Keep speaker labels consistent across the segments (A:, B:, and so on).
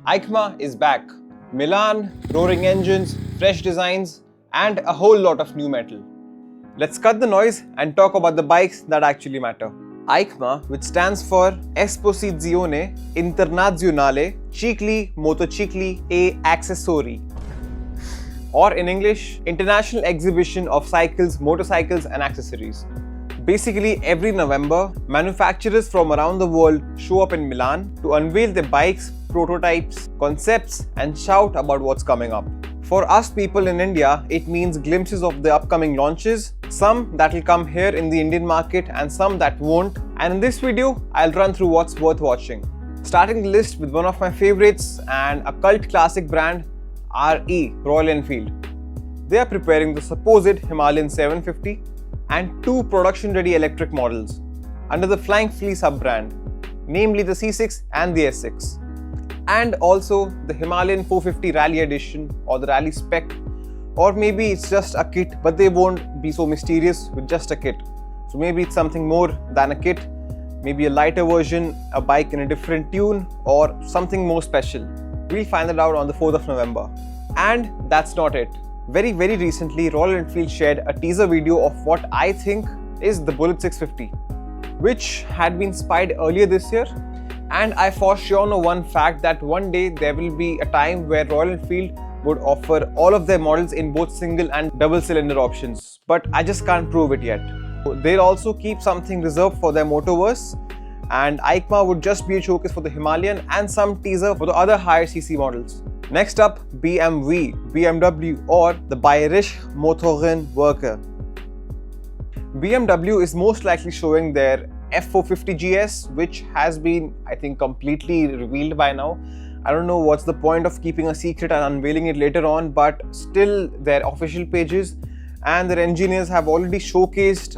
A: EICMA is back. Milan, roaring engines, fresh designs, and a whole lot of new metal. Let's cut the noise and talk about the bikes that actually matter. EICMA, which stands for Esposizione, Internazionale, Ciclo, Motociclo e Accessori. Or in English, International Exhibition of Cycles, Motorcycles and Accessories. Basically, every November, manufacturers from around the world show up in Milan to unveil their bikes, prototypes, concepts, and shout about what's coming up. For us people in India, it means glimpses of the upcoming launches, some that will come here in the Indian market and some that won't. And in this video, I'll run through what's worth watching. Starting the list with one of my favorites and a cult classic brand, RE, Royal Enfield. They are preparing the supposed Himalayan 750 and two production-ready electric models under the Flying Flea sub-brand, namely the C6 and the S6. And also the Himalayan 450 Rally Edition or the Rally Spec, or maybe it's just a kit, but they won't be so mysterious with just a kit. So maybe it's something more than a kit, maybe a lighter version, a bike in a different tune, or something more special. We'll find that out on the 4th of November. And that's not it. Very recently, Royal Enfield shared a teaser video of what I think is the Bullet 650, which had been spied earlier this year. And I for sure know one fact, that one day there will be a time where Royal Enfield would offer all of their models in both single and double cylinder options. But I just can't prove it yet. They'll also keep something reserved for their Motoverse, and EICMA would just be a showcase for the Himalayan and some teaser for the other higher CC models. Next up, BMW or the Bayerische Motorenwerke. BMW is most likely showing their F450 GS, which has been, I think, completely revealed by now. I don't know what's the point of keeping a secret and unveiling it later on, but still their official pages and their engineers have already showcased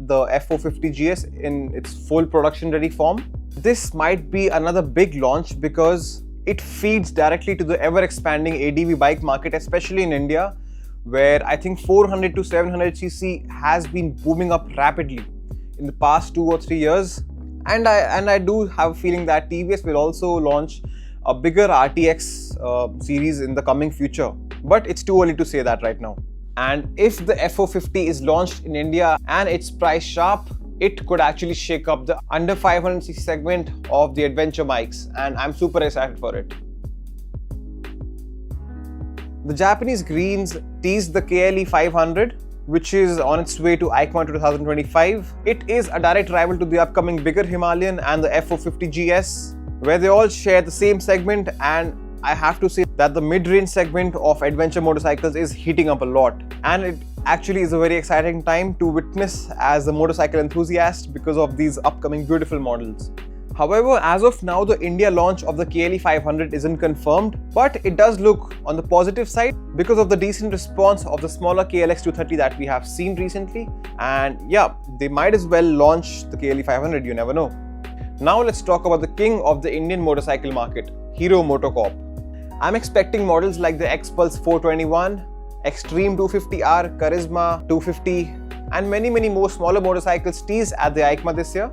A: the F450 GS in its full production ready form. This might be another big launch because it feeds directly to the ever expanding ADV bike market, especially in India, where I think 400 to 700cc has been booming up rapidly in the past 2 or 3 years. And I do have a feeling that TVS will also launch a bigger RTX series in the coming future. But it's too early to say that right now. And if the F450 is launched in India and it's priced sharp, it could actually shake up the under 500cc segment of the adventure bikes, and I'm super excited for it. The Japanese Greens teased the KLE 500, which is on its way to EICMA 2025. It is a direct rival to the upcoming bigger Himalayan and the F450 GS, where they all share the same segment, and I have to say that the mid-range segment of adventure motorcycles is heating up a lot, and it actually is a very exciting time to witness as a motorcycle enthusiast because of these upcoming beautiful models. However, as of now, the India launch of the KLE 500 isn't confirmed, but it does look on the positive side because of the decent response of the smaller KLX 230 that we have seen recently. And yeah, they might as well launch the KLE 500, you never know. Now let's talk about the king of the Indian motorcycle market, Hero MotoCorp. I'm expecting models like the Xpulse 421, Extreme 250R, Charisma 250, and many more smaller motorcycles teased at the EICMA this year.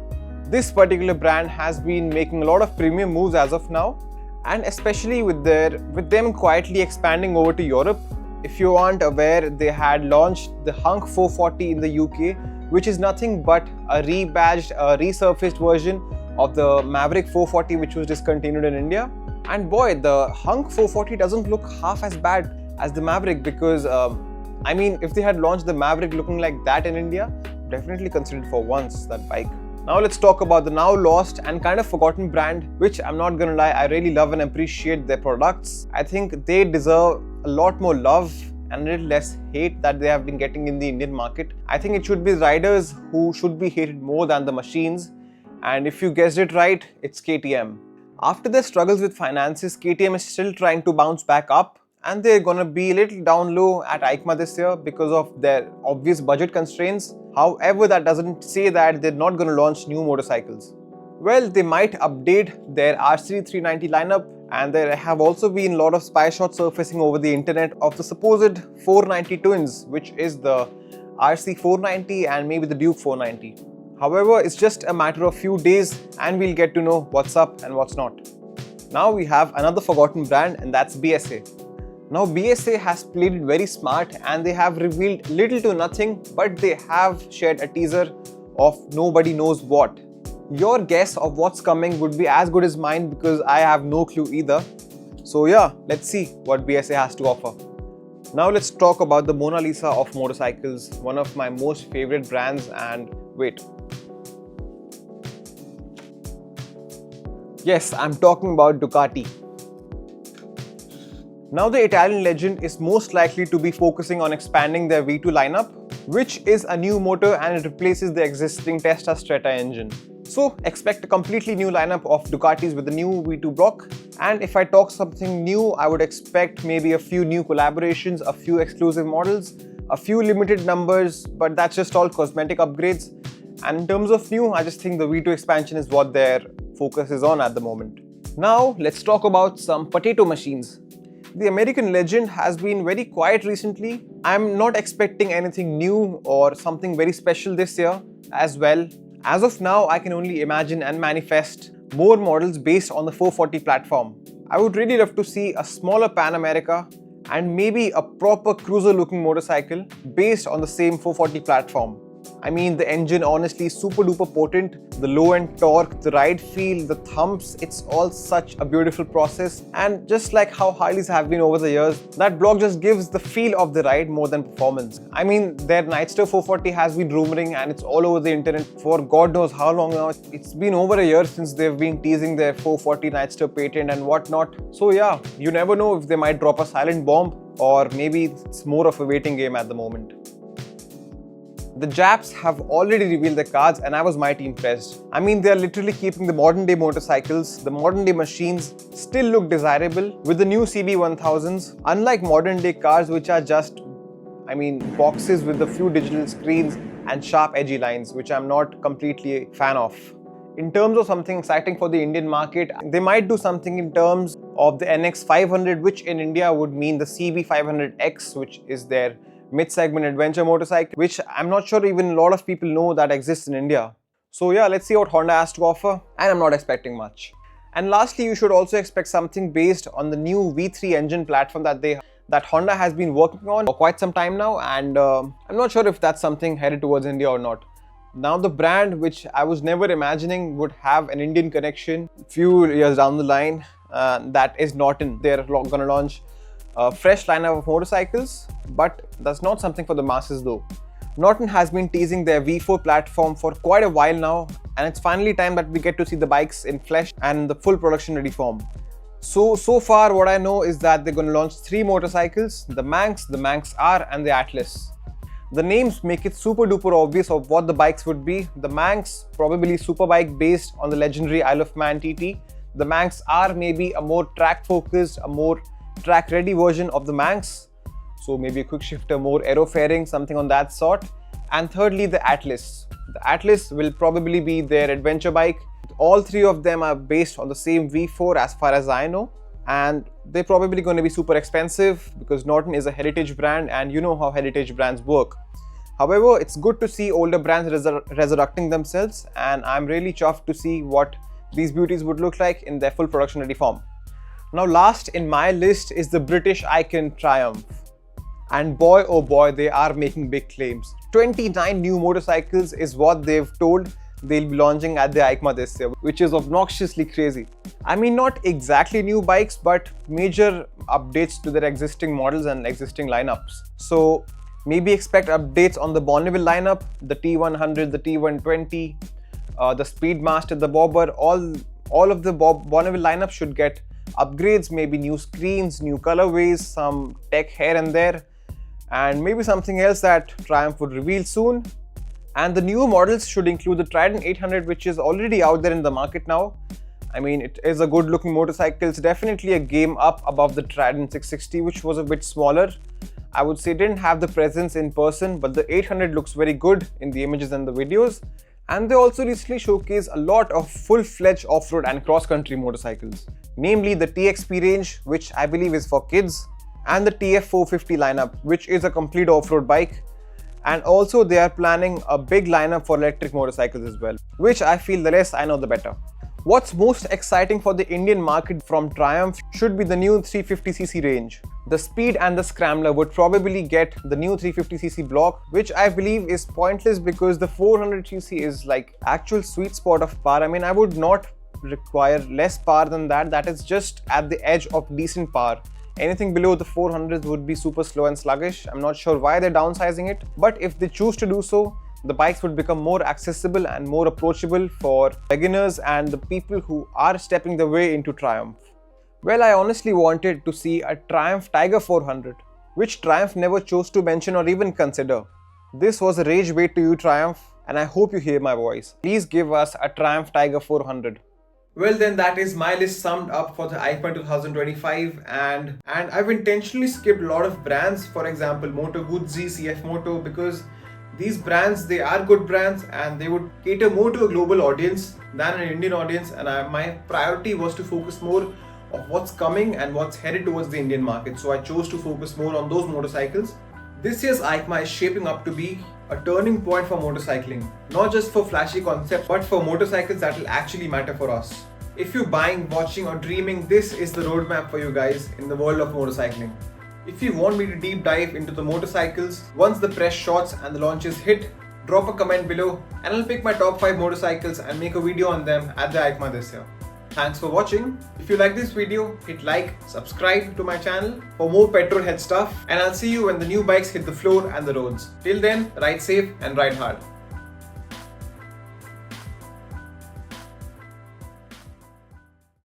A: This particular brand has been making a lot of premium moves as of now, and especially with them quietly expanding over to Europe. If you aren't aware, they had launched the Hunk 440 in the UK, which is nothing but a rebadged, resurfaced version of the Maverick 440, which was discontinued in India. And boy, the Hunk 440 doesn't look half as bad as the Maverick, because I mean, if they had launched the Maverick looking like that in India, definitely considered for once that bike. Now let's talk about the now lost and kind of forgotten brand, which I'm not gonna lie, I really love and appreciate their products. I think they deserve a lot more love and a little less hate that they have been getting in the Indian market. I think it should be riders who should be hated more than the machines. And if you guessed it right, it's KTM. After their struggles with finances, KTM is still trying to bounce back up, and they're gonna be a little down low at EICMA this year because of their obvious budget constraints. However, that doesn't say that they're not gonna launch new motorcycles. Well, they might update their RC 390 lineup, and there have also been a lot of spy shots surfacing over the internet of the supposed 490 twins, which is the RC 490 and maybe the Duke 490. However, it's just a matter of few days and we'll get to know what's up and what's not. Now we have another forgotten brand, and that's BSA. Now BSA has played it very smart and they have revealed little to nothing, but they have shared a teaser of nobody knows what. Your guess of what's coming would be as good as mine because I have no clue either. So yeah, let's see what BSA has to offer. Now let's talk about the Mona Lisa of motorcycles, one of my most favorite brands, and wait. Yes, I'm talking about Ducati. Now the Italian legend is most likely to be focusing on expanding their V2 lineup, which is a new motor and it replaces the existing Testa Stretta engine. So expect a completely new lineup of Ducatis with the new V2 block. And if I talk something new, I would expect maybe a few new collaborations, a few exclusive models, a few limited numbers, but that's just all cosmetic upgrades. And in terms of new, I just think the V2 expansion is what their focus is on at the moment. Now let's talk about some potato machines. The American legend has been very quiet recently. I'm not expecting anything new or something very special this year as well. As of now, I can only imagine and manifest more models based on the 440 platform. I would really love to see a smaller Pan America and maybe a proper cruiser looking motorcycle based on the same 440 platform. I mean, the engine honestly is super duper potent, the low end torque, the ride feel, the thumps, it's all such a beautiful process. And just like how Harleys have been over the years, that block just gives the feel of the ride more than performance. I mean, their Nightster 440 has been rumoring and it's all over the internet for God knows how long now. It's been over a year since they've been teasing their 440 Nightster patent and whatnot. So yeah, you never know if they might drop a silent bomb or maybe it's more of a waiting game at the moment. The Japs have already revealed their cards and I was mighty impressed. I mean, they are literally keeping the modern day motorcycles, the modern day machines still look desirable with the new CB1000s, unlike modern day cars which are just, boxes with a few digital screens and sharp edgy lines, which I'm not completely a fan of. In terms of something exciting for the Indian market, they might do something in terms of the NX500, which in India would mean the CB500X, which is their mid-segment adventure motorcycle, which I'm not sure even a lot of people know that exists in India. So yeah, let's see what Honda has to offer, and I'm not expecting much. And lastly, you should also expect something based on the new V3 engine platform that Honda has been working on for quite some time now, and I'm not sure if that's something headed towards India or not. Now the brand which I was never imagining would have an Indian connection a few years down the line, that is Norton. They're going to launch a fresh lineup of motorcycles, but that's not something for the masses though. Norton has been teasing their V4 platform for quite a while now, and it's finally time that we get to see the bikes in flesh and the full production ready form. So far what I know is that they're going to launch 3 motorcycles, the Manx, the Manx R and the Atlas. The names make it super duper obvious of what the bikes would be. The Manx, probably superbike based on the legendary Isle of Man TT. The Manx R may be a more track focused, a more track ready version of the Manx, so maybe a quick shifter, more aero fairing, something on that sort. And thirdly, the Atlas. The Atlas will probably be their adventure bike. All 3 of them are based on the same V4 as far as I know, and they're probably going to be super expensive because Norton is a heritage brand and you know how heritage brands work. However, it's good to see older brands resurrecting themselves, and I'm really chuffed to see what these beauties would look like in their full production ready form. Now last in my list is the British icon Triumph. And boy oh boy, they are making big claims. 29 new motorcycles is what they've told they'll be launching at the EICMA this year, which is obnoxiously crazy. I mean, not exactly new bikes, but major updates to their existing models and existing lineups. So maybe expect updates on the Bonneville lineup, the T100, the T120, the Speedmaster, the Bobber, all of the Bonneville lineup should get upgrades, maybe new screens, new colorways, some tech here and there, and maybe something else that Triumph would reveal soon. And the new models should include the Trident 800, which is already out there in the market now. I mean, it is a good looking motorcycle. It's definitely a game up above the Trident 660, which was a bit smaller. I would say it didn't have the presence in person, but the 800 looks very good in the images and the videos. And they also recently showcased a lot of full-fledged off-road and cross-country motorcycles, namely the TXP range, which I believe is for kids, and the TF450 lineup, which is a complete off-road bike. And also they are planning a big lineup for electric motorcycles as well, which I feel the less I know the better. What's most exciting for the Indian market from Triumph should be the new 350cc range. The Speed and the Scrambler would probably get the new 350cc block, which I believe is pointless because the 400cc is like actual sweet spot of power. I mean, I would not require less power than that. That is just at the edge of decent power. Anything below the 400s would be super slow and sluggish. I'm not sure why they're downsizing it, but if they choose to do so, the bikes would become more accessible and more approachable for beginners and the people who are stepping their way into Triumph. Well, I honestly wanted to see a Triumph Tiger 400, which Triumph never chose to mention or even consider. This was a rage bait to you, Triumph, and I hope you hear my voice. Please give us a Triumph Tiger 400. Well then, that is my list summed up for the EICMA 2025, and I've intentionally skipped a lot of brands, for example Moto Guzzi, CF Moto, because these brands, they are good brands and they would cater more to a global audience than an Indian audience, and my priority was to focus more of what's coming and what's headed towards the Indian market, so I chose to focus more on those motorcycles. This year's EICMA is shaping up to be a turning point for motorcycling, not just for flashy concepts, but for motorcycles that will actually matter for us. If you're buying, watching or dreaming, this is the roadmap for you guys in the world of motorcycling. If you want me to deep dive into the motorcycles, once the press shots and the launches hit, drop a comment below and I'll pick my top 5 motorcycles and make a video on them at the EICMA this year. Thanks for watching. If you like this video, hit like, subscribe to my channel for more petrol head stuff, and I'll see you when the new bikes hit the floor and the roads. Till then, ride safe and ride hard.